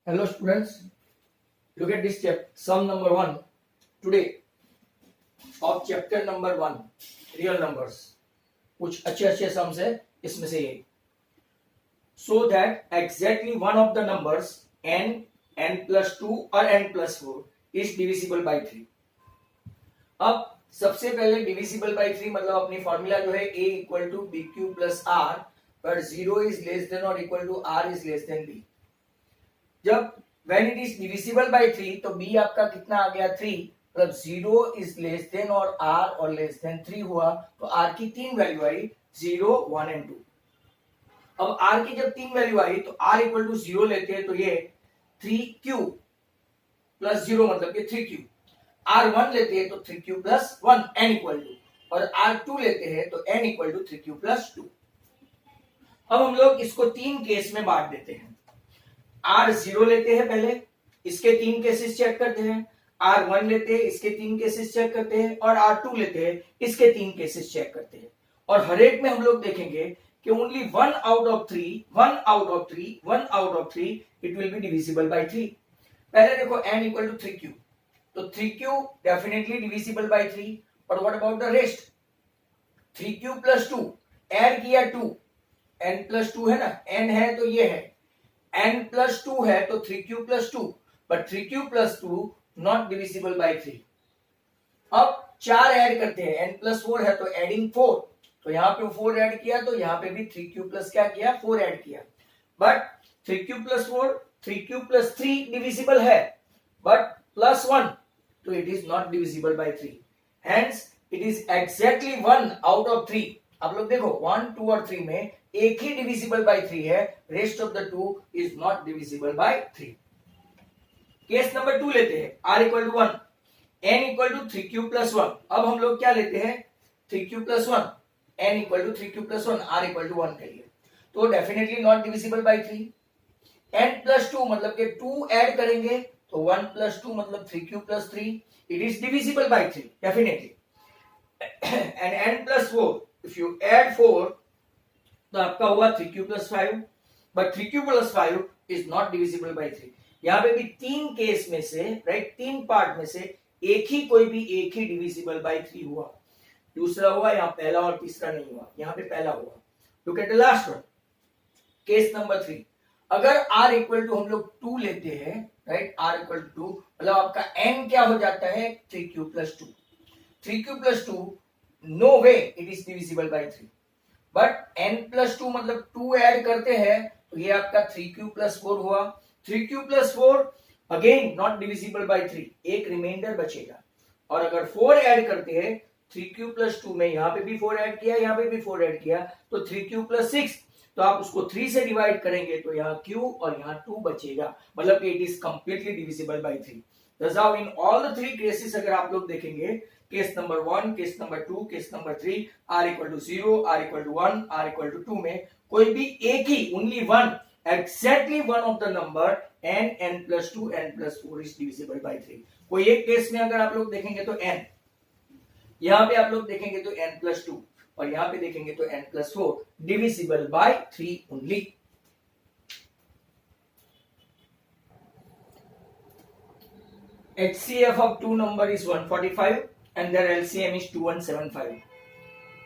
Hello students, look at this chapter, sum number 1 today of chapter number 1 real numbers. कुछ अच्छे अच्छे sums है इसमें से ये. So that exactly one of the numbers n, n plus 2 और n plus 4 is divisible by 3. अब सबसे पहले divisible by 3 मतलब अपनी फॉर्मूला जो है a equal to bq plus r पर 0 is less than or equal to r is less than b. जब when it is divisible by 3 तो b आपका कितना आ गया 3 मतलब 0 is less than और r और less than 3 हुआ तो r की तीन वैल्यू आई 0, 1 एंड 2. अब r की जब तीन वैल्यू आई तो r इक्वल टू 0 लेते हैं तो ये 3q प्लस 0 मतलब ये 3q. r1 लेते हैं तो 3q plus 1 n equal to और r2 लेते हैं तो n equal to 3q plus 2. अब हम लोग इसको तीन केस में बांट देते हैं. R0 लेते हैं पहले, इसके तीन केसेस चेक करते हैं. R1 लेते हैं, इसके तीन केसेस चेक करते हैं और R2 लेते हैं, इसके तीन केसेस चेक करते हैं. और हर एक में हम लोग देखेंगे कि only one out of three it will be divisible by 3. पहले देखो n इक्वल टू 3q तो 3q डेफिनेटली डिविजिबल बाय 3. और what about the rest 3q plus 2 add किया 2 n प्लस 2 है ना, n है तो ये है n प्लस 2 है तो 3q plus 2 but 3q plus 2 not divisible by 3. अब 4 ऐड करते हैं, n प्लस 4 है तो एडिंग 4 तो यहाँ पे 4 ऐड किया तो यहाँ पे भी 3q प्लस क्या किया 4 ऐड किया. But 3q plus 4 3q plus 3 divisible है बट प्लस 1 तो it is not divisible by 3. Hence it is exactly 1 out of 3. आप लोग देखो 1, 2 और 3 में एक ही डिविजिबल बाय 3 है, rest of the 2 is not divisible by 3. Case number 2 लेते हैं. r equal to 1 n equal to 3q plus 1. अब हम लोग क्या लेते हैं 3q plus 1 n equal to 3q plus 1 r equal to 1 के लिए तो definitely not divisible by 3. n plus 2 मतलब के 2 ऐड करेंगे तो 1 प्लस 2 मतलब 3q plus 3 it is divisible by 3 definitely. And n plus 4 if you add 4 तो आपका हुआ 3q plus 5 but 3q plus 5 is not divisible by 3. यहाँ पे भी तीन केस में से राइट तीन पार्ट में से कोई भी एक ही डिविजिबल बाय 3 हुआ. दूसरा हुआ यहाँ पहला और तीसरा नहीं हुआ, यहाँ पे पहला हुआ. Look at the last one case number 3. अगर r इक्वल टू हम लोग 2 लेते हैं राइट r इक्वल टू 2 मतलब आपका n क्या हो जाता है 3q plus 2. 3q plus 2 no way it is divisible by 3 but n plus 2 मतलब 2 ऐड करते हैं तो ये आपका 3q प्लस 4 हुआ. 3q plus 4 again not divisible by 3, एक रिमाइंडर बचेगा. और अगर 4 ऐड करते हैं 3q प्लस 2 में यहाँ पे भी 4 ऐड किया, यहाँ पे भी 4 ऐड किया तो 3q प्लस 6 तो आप उसको 3 से डिवाइड करेंगे तो यहाँ q और यहाँ 2 बचेगा मतलब it is completely divisible by 3. Thus how in all the three cases अगर आप लोग देखेंगे case number 1, case number 2, case number 3 r equal to 0, r equal to 1, r equal to 2 में कोई भी एक ही only one exactly one of the number n, n plus 2, n plus 4 is divisible by 3. कोई एक केस में अगर आप लोग देखेंगे तो n, यहाँ पे आप लोग देखेंगे तो n प्लस 2 और यहाँ पे देखेंगे तो n plus 4 divisible by 3 only. HCF of two number is 145 and their LCM is 2175.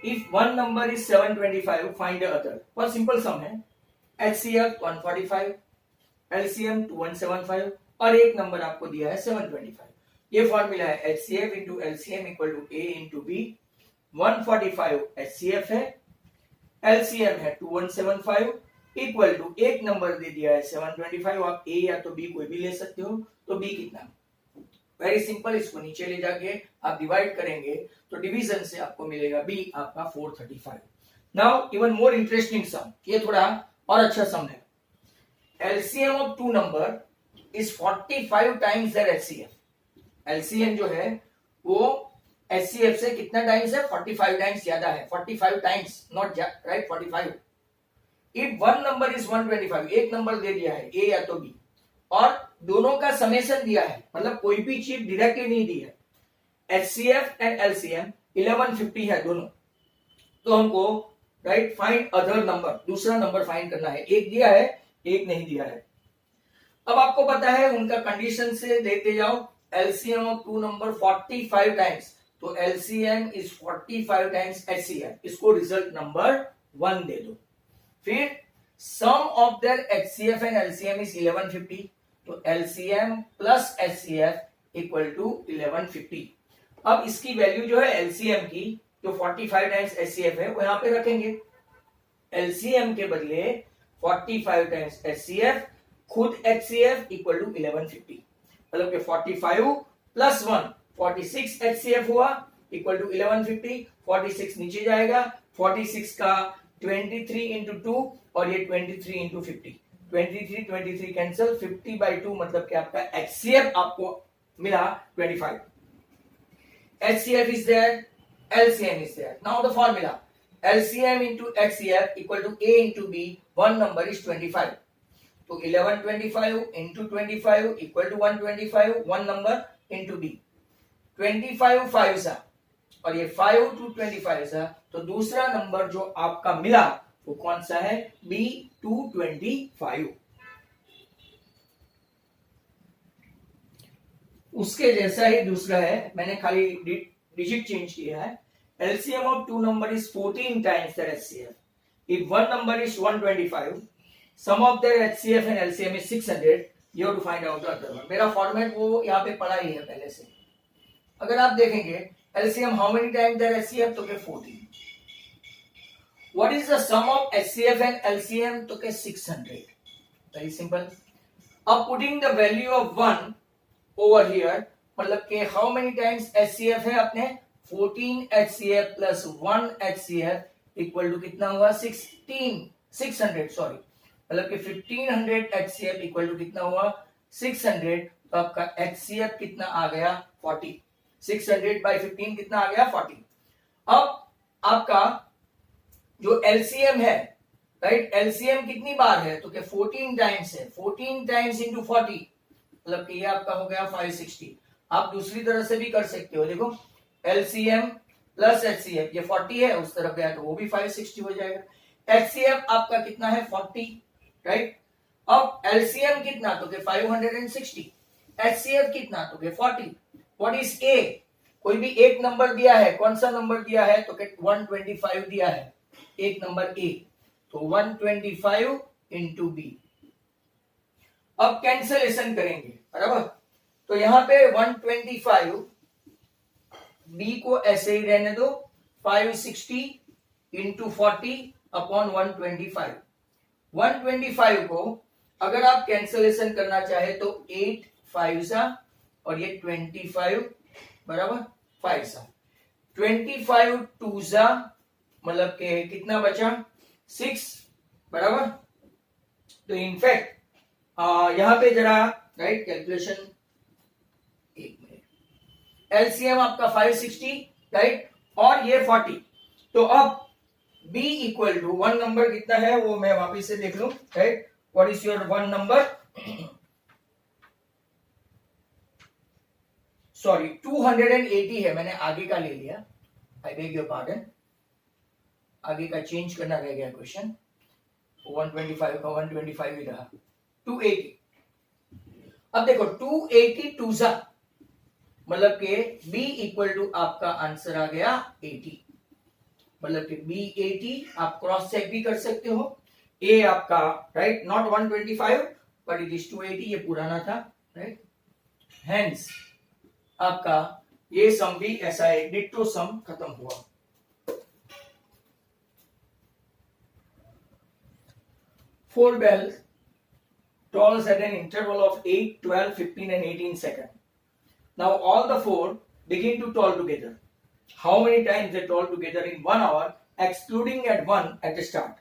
If one number is 725, find the other. बहुत simple sum है. HCF 145, LCM 2175 और एक नंबर आपको दिया है 725. ये फॉर्मूला है HCF into LCM equal to A into B. 145 HCF है, LCM है 2175 इक्वल टू एक नंबर दे दिया है 725. आप A या तो B कोई भी ले सकते हो तो B कितना. वेरी सिंपल, इसको नीचे ले जाके आप डिवाइड करेंगे तो डिवीजन से आपको मिलेगा b आपका 435. Now even more interesting sum, ये थोड़ा और अच्छा सम है. LCM of two number is 45 times their HCF. LCM जो है वो एचसीएफ से कितना टाइम्स है 45 टाइम्स ज्यादा है. 45 times not right 45. If one number is 125, एक नंबर दे दिया है a या तो b और दोनों का समेशन दिया है मतलब कोई भी चीज डायरेक्टली नहीं दी है. HCF एंड LCM 1150 है दोनों तो हमको राइट फाइंड अदर नंबर, दूसरा नंबर फाइंड करना है. एक दिया है एक नहीं दिया है. अब आपको पता है उनका कंडीशन से देखते जाओ, LCM of two number 45 times, तो एलसीएम इज 45 टाइम्स एचसीएफ, इसको रिजल्ट नंबर 1 दे दो। फिर sum of their HCF and LCM is 1150, तो LCM plus HCF equal to 1150। अब इसकी वैल्यू जो है एलसीएम की, जो 45 टाइम्स एचसीएफ है, वो यहां पे रखेंगे। एलसीएम के बदले 45 टाइम्स एचसीएफ, खुद एचसीएफ इक्वल टू 1150, मतलब कि 45 प्लस 1 46 एचसीएफ हुआ इक्वल टू 1150। 46 नीचे जाएगा, 46 का 23 इंटू 2 और ये 23 इंटू 50, 23 कैंसिल, 50/2 मतलब कि आपका एचसीएफ आपको मिला 25। HCF is there, LCM is there. Now the formula, LCM into HCF equal to A into B, one number is 25. So 1125 into 25 equal to 125, one number into B. 25 5 सा और ये 5 to 25 सा, तो दूसरा नंबर जो आपका मिला वो कौन सा है? B 225। उसके जैसा ही दूसरा है, मैंने खाली डिजिट चेंज किया है। LCM of two number is 14 times their HCF. If one number is 125, sum of their HCF and LCM is 600. You have to find out the other one. मेरा फॉर्मेट वो यहाँ पे पढ़ा ही है पहले से। अगर आप देखेंगे LCM how many times their HCF, तो के 14. What is the sum of HCF and LCM, तो के 600. Very simple. अब putting the value of 1 over here, मतलब कि how many times HCF है अपने 14 HCF plus 1 HCF equal to कितना हुआ? 600 सॉरी, मतलब कि 1500 HCF इक्वल टू कितना हुआ? 600। तो आपका HCF कितना आ गया? 40। 600 by 15 कितना आ गया? 40। अब आपका जो LCM है, राइट, LCM कितनी बार है? तो क्या 14 टाइम्स है, 14 टाइम्स इंटू 40, मतलब कि ये आपका हो गया 560। आप दूसरी तरह से भी कर सकते हो, देखो LCM प्लस HCF, ये 40 है, उस तरफ गया तो वो भी 560 हो जाएगा। HCF आपका कितना है? 40, राइट। अब LCM कितना? तो 560। HCF कितना? तो 40। What is A? कोई भी एक नंबर दिया है, कौन सा नंबर दिया है? तो 125 दिया है, एक नंबर A, तो 125 इंटू B। अब कैंसलेशन करेंगे, बराबर। तो यहां पे 125 B को ऐसे ही रहने दो, 560 इंटू 40 अपॉन 125। 125 को अगर आप कैंसलेशन करना चाहे तो 8 5 सा और ये 25 बराबर 5 सा, 25 2 सा मतलब के कितना बचा? 6 बराबर। तो इनफैक्ट यहां पे जरा राइट कैलकुलेशन, एक मिनट, एलसीएम आपका 560, राइट, और ये 40। तो अब B equal to one number कितना है वो मैं वापिस से देख लूं, right. What is your one number? Sorry 280 है, मैंने आगे का ले लिया, आई बेग योर पार्डन, आगे का चेंज करना रह गया क्वेश्चन। 125 का 125 ही रहा, 280। अब देखो 280 टू सा मतलब के B इक्वल टू आपका आंसर आ गया 80, मतलब कि B 80। आप क्रॉस चेक भी कर सकते हो। A आपका right not 125 but it is 280, ये पुराना था, राइट। हेंस आपका ये सम भी ऐसा है, डिट्टो सम खत्म हुआ। Four bells tolls at an interval of 8, 12, 15 and 18 seconds. Now all the four begin to toll together. How many times they toll together in 1 hour, excluding at 1 at the start?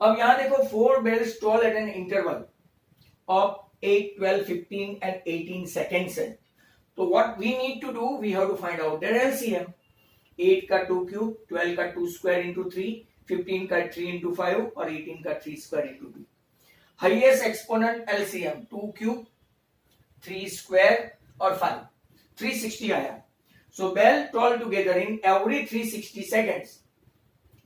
अब यहां देखो 4 bells toll at an interval of 8, 12, 15 and 18 seconds है। तो what we need to do, we have to find out their LCM। 8 का 2 cube, 12 का 2 square into 3, 15 का 3 into 5 और 18 का 3 square into 2। Highest exponent LCM 2 cube, 3 square और 5, 360 आया। So bell toll together in every 360 seconds,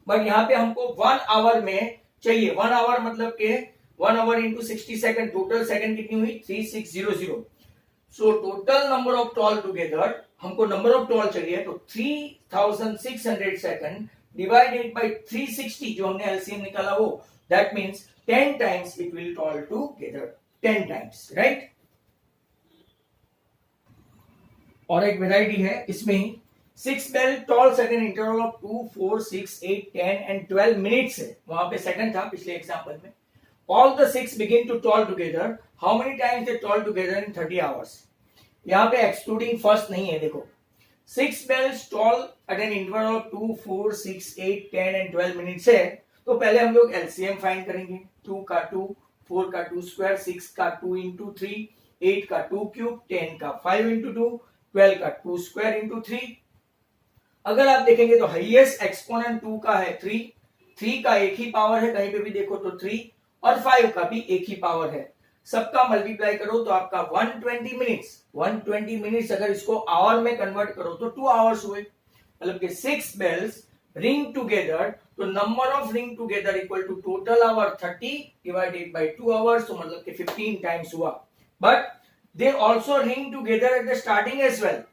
but यहां पे हमको 1 आवर में चाहिए। 1 आवर मतलब के 1 our into 60 second, total second कितनी हुई 3600। सो total number of tall together, हमको नंबर ऑफ टॉल चाहिए, तो 3600 सेकंड डिवाइडेड बाय 360 जो हमने एलसीएम निकाला वो, that means 10 times it will toll together, 10 times, right. और एक वेराइटी है इसमें 6 bell toll second interval of 2, 4, 6, 8, 10 and 12 minutes है, वहां पे सेकंड था पिछले एग्जांपल में। All the 6 begin to toll together. How many times they toll together in 30 hours? यहाँ पे excluding first नहीं है, देखो 6 bells toll at an interval of 2, 4, 6, 8, 10 and 12 minutes है, तो पहले हम लोग LCM फाइंड करेंगे। 2 का 2, 4 का 2 स्क्वायर, 6 का 2 इंटू 3, 8 का 2 क्यूब, 10 का 5 इंटू 2, 12 का 2 स्क्वायर इंटू 3। अगर आप देखेंगे तो हाईएस्ट एक्सपोनेंट 2 का है 3, 3 का एक ही पावर है, कहीं पे भी देखो तो 3, और 5 का भी एक ही पावर है। सबका मल्टीप्लाई करो तो आपका 120 मिनट्स, 120 मिनट्स अगर इसको आवर में कन्वर्ट करो तो 2 आवर्स हुए। मतलब कि 6 बेल्स रिंग टुगेदर, तो number of ring together equal to total hour 30 divided by 2 hours, तो मतलब कि 15 टाइम्स हुआ। But they also ring together at the starting as well,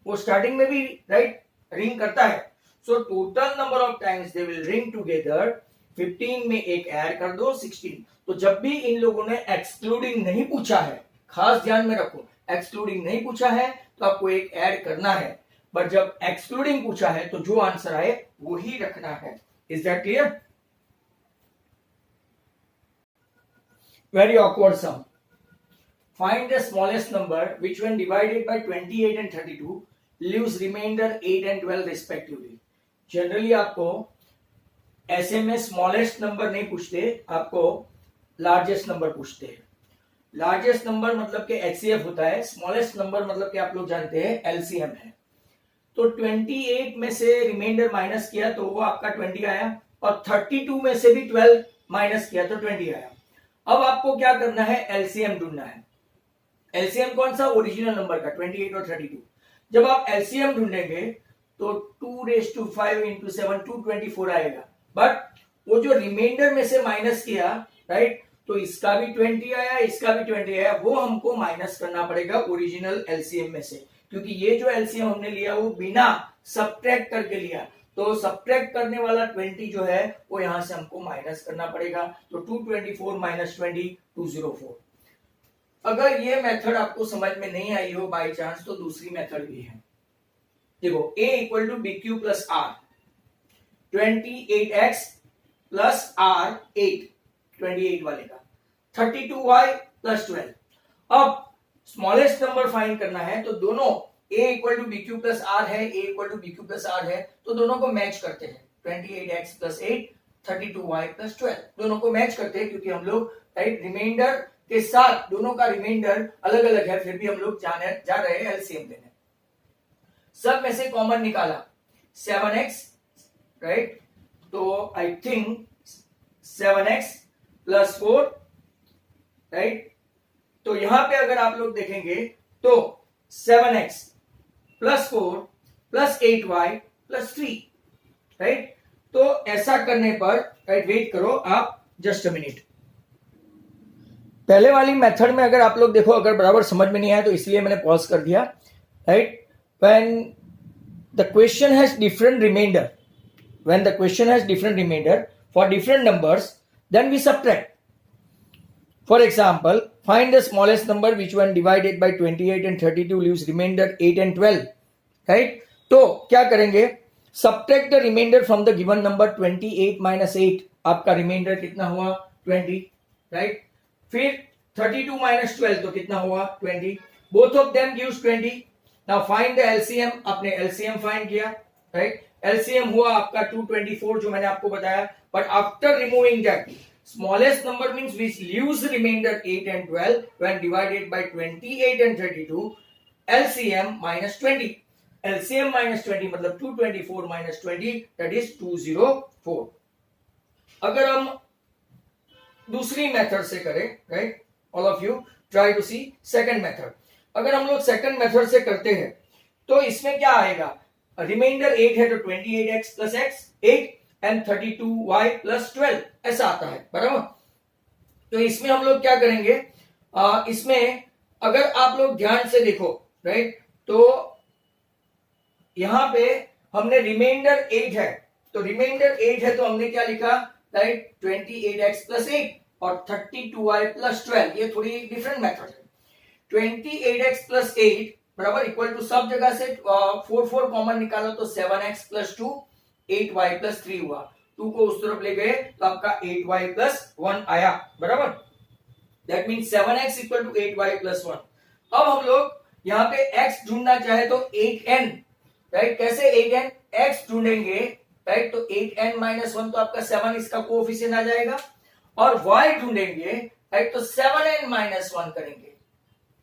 वो स्टार्टिंग में भी राइट रिंग करता है। So total number of times they will ring together, 15 में एक ऐड कर दो 16। तो जब भी इन लोगों ने एक्सक्लूडिंग नहीं पूछा है, खास ध्यान में रखो, एक्सक्लूडिंग नहीं पूछा है तो आपको एक ऐड करना है, बट जब एक्सक्लूडिंग पूछा है तो जो आंसर आए वो ही रखना है। Is that clear? Very awkward sum. Find the smallest number which when divided by 28 and 32 leaves remainder 8 and 12 respectively. Generally आपको ऐसे में स्मॉलेस्ट नंबर नहीं पूछते, आपको लार्जेस्ट नंबर पूछते हैं। लार्जेस्ट नंबर मतलब कि एचसीएफ होता है, स्मॉलेस्ट नंबर मतलब कि आप लोग जानते हैं एलसीएम है। तो 28 में से रिमाइंडर माइनस किया तो वो आपका 20 आया, और 32 में से भी 12 माइनस किया तो 20 आया। अब आपको क्या करना है, एलसीएम ढूंढना है। एलसीएम कौन सा, ओरिजिनल नंबर का 28 और 32। जब आप एलसीएम ढूंढेंगे तो 2⁵ इंटू 7 224 आएगा, बट वो जो रिमाइंडर में से माइनस किया राइट, तो इसका भी 20 आया, इसका भी 20 आया, वो हमको माइनस करना पड़ेगा ओरिजिनल एलसीएम में से, क्योंकि ये जो एलसीएम हमने लिया वो बिना सब्ट्रैक्ट करके लिया, तो सब्ट्रैक्ट करने वाला 20 जो है वो यहां से हमको माइनस करना पड़ेगा। तो 224 माइनस 20 204। अगर ये मेथड आपको समझ में नहीं आई हो बाय चांस, तो दूसरी मेथड भी है। देखो a equal to B Q plus R, 28x plus R 8, 28 वाले का, 32y प्लस 12। अब स्मॉलेस्ट नंबर फाइंड करना है, तो दोनों a equal to B Q plus R है, a equal to B Q plus R है, तो दोनों को मैच करते हैं। 28x प्लस 8, 32y प्लस 12, दोनों को मैच करते हैं, क्योंकि हम लोग राइट रिमाइंडर के साथ दोनों का रिमाइंडर अलग अलग है, फिर भी हम लोग जा रहे हैं एलसीएम लेने। सब में से कॉमन निकाला 7x राइट, तो I think 7x plus 4 right. तो यहां पे अगर आप लोग देखेंगे तो 7x plus 4 plus 8y plus 3 right. तो ऐसा करने पर राइट, वेट करो आप जस्ट अ मिनट। पहले वाली मेथड में अगर आप लोग देखो, अगर बराबर समझ में नहीं आया तो इसलिए मैंने पॉज कर दिया right. when the question has different remainder for different numbers, then we subtract. For example, find the smallest number which when divided by 28 and 32 leaves remainder 8 and 12 right. तो क्या करेंगे, subtract the remainder from the given number 28 minus 8, आपका reminder कितना हुआ 20 right. फिर 32 minus 12 तो कितना हुआ 20, both of them gives 20. Now find the LCM, आपने LCM फाइंड किया राइट। LCM हुआ आपका 224 जो मैंने आपको बताया, but after removing that smallest number means which leaves remainder 8 and 12 when divided by 28 and 32, LCM minus 20, LCM minus 20 मतलब 224 minus 20 that is 204। अगर हम दूसरी मेथड से करें right, all of you try to see second method. अगर हम लोग second method से करते हैं तो इसमें क्या आएगा, रिमाइंडर 8 है तो 28x plus x 8 and 32y plus 12 ऐसा आता है बराबर। तो इसमें हम लोग क्या करेंगे, इसमें अगर आप लोग ध्यान से देखो, राइट, तो यहां पे हमने रिमाइंडर 8 है, तो रिमाइंडर 8 है तो हमने क्या लिखा, राइट, 28x प्लस 8 और 32y प्लस 12, ये थोड़ी डिफरेंट मेथड है। 28x प्लस 8 बराबर इक्वल टू, सब जगह से 4 कॉमन निकालो तो 7x प्लस 2, 8y प्लस 3 हुआ, 2 को उस तरफ ले गए तो आपका 8y प्लस 1 आया, बराबर। That mean 7x equal to 8y plus 1। अब हम लोग यहाँ पे x ढूंढना चाहे तो 8n, राइट, कैसे 8n, x ढूंढेंगे, राइट, तो 8n माइनस 1 तो आपका 7, इसका कोएफिशिएंट आ जाएगा, और y ढूंढेंगे, राइट, तो 7n माइनस 1 करेंगे,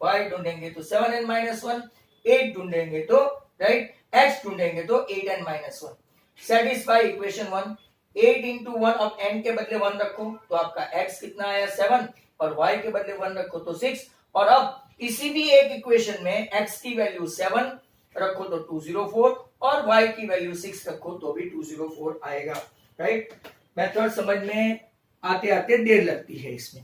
y ढूंढेंगे तो 7n माइनस 1, 8 ढूंढेंगे तो, राइट, x ढूंढेंगे तो 8n minus 1, satisfy equation 1। 8 into 1, अब n के बदले 1 रखो तो आपका x कितना आया 7, और y के बदले 1 रखो तो 6, और अब किसी भी एक इक्वेशन में x की वैल्यू 7 रखो तो 204, और y की वैल्यू 6 रखो तो भी 204 आएगा, राइट। मेथड समझ में आते आते देर लगती है इसमें।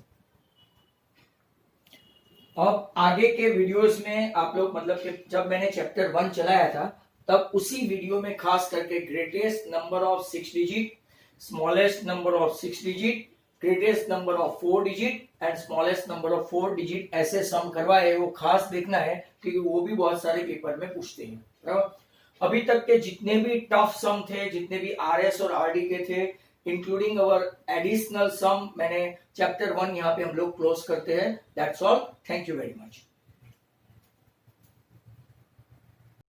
अब आगे के वीडियोस में आप लोग, मतलब कि जब मैंने चैप्टर 1 चलाया था तब उसी वीडियो में खास करके greatest number of 6 digit, smallest number of 6 digit, greatest number of 4 digit and smallest number of 4 digit ऐसे सम करवाए, वो खास देखना है क्योंकि वो भी बहुत सारे पेपर में पूछते हैं, बराबर। अभी तक के जितने भी टफ सम थे, जितने भी आरएस और आरडी के थे, इंक्लूडिंग अवर एडिशनल सम, मैंने चैप्टर 1 यहाँ पे हम लोग क्लोज करते हैं। That's all, thank you very much.